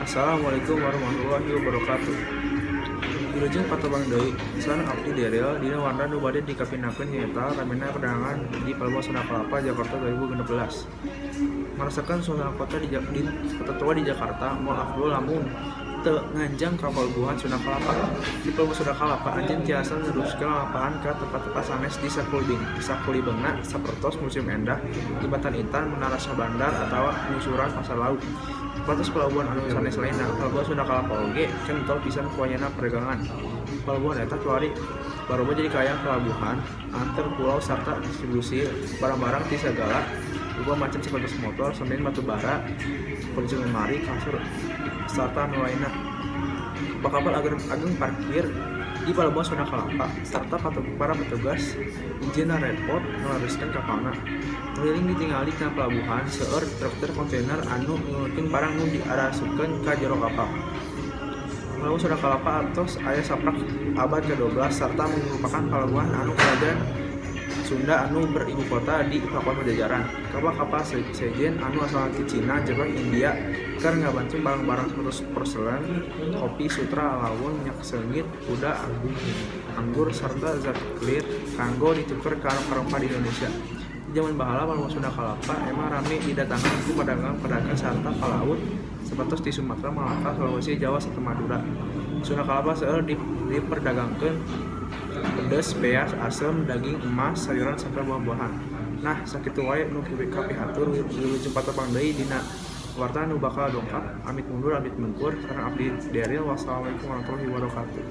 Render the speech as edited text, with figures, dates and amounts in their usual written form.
Assalamualaikum warahmatullahi wabarakatuh. Wilujeng patobang deui, sareng abdi Daryl dina warna nu bade dikapinakeun nyaeta ramena perdagangan di Pelabuhan Sunda Kelapa, Jakarta 2016. Merasakan suasana kota di kota tua di Jakarta, Mall Afdol Lampung teu nganjang ka Pelabuhan Sunda Kelapa. Di Pelabuhan Sunda Kelapa anjeun tiasa neruskeun lapangan ka tempat-tempat sanes di sakulibeungna sapertos Museum Endah, Jembatan Intan, Menara Sabandar atawa Musuran Pasar Laut. Patos pelabuhan anu sanes lainna, Pelabuhan Sunda Kelapa oge kental pisan ku anyana perdagangan. Pelabuhan eta tuari baroba jadi kaya pelabuhan antar pulau sarta distribusi barang-barang ti sagala rupa macam sepatu motor, semen, batu bara, polisi lemari, kasur, sarta anu lainna. Kapal ageng parkir di Pelabuhan Sunda Kelapa sarta para petugas izin repot ngalaruskeun kapalna. Keliling ditingali ka pelabuhan seueur truk kontainer anu ngeukeun barang nu diarasukeun ka jero kapal. Pelabuhan Sunda Kelapa atos aya saprak abad ke-12 sarta merupakan pelabuhan anu kerajaan Sunda anu beribu kota di Pakuan Pajajaran. Kapal-kapal sejen anu asal ti Cina, Jepang, India keur ngabantu barang-barang porselen, kopi, sutra, lawon, minyak sengit, kuda, anggur sarta zat clear kanggo dituker ka rempah-rempah di Indonesia. Di zaman bahala Pelabuhan Sunda Kelapa emang rame didatangan ku pedagang-pedagang sarta palaut seperti di Sumatera, Malaka, Sulawesi, Jawa serta Madura. Sunda Kelapa seueur diperdagangkeun pedes, beas, asem, daging, emas, sayuran serta buah-buahan. Nah, sakitu wae nu kapihatur wilujeng patepang deui dina warta nu bakal dongkap. Amit mundur, amit mengkur, sareng abdi Daryl. Wassalamualaikum warahmatullahi wabarakatuh.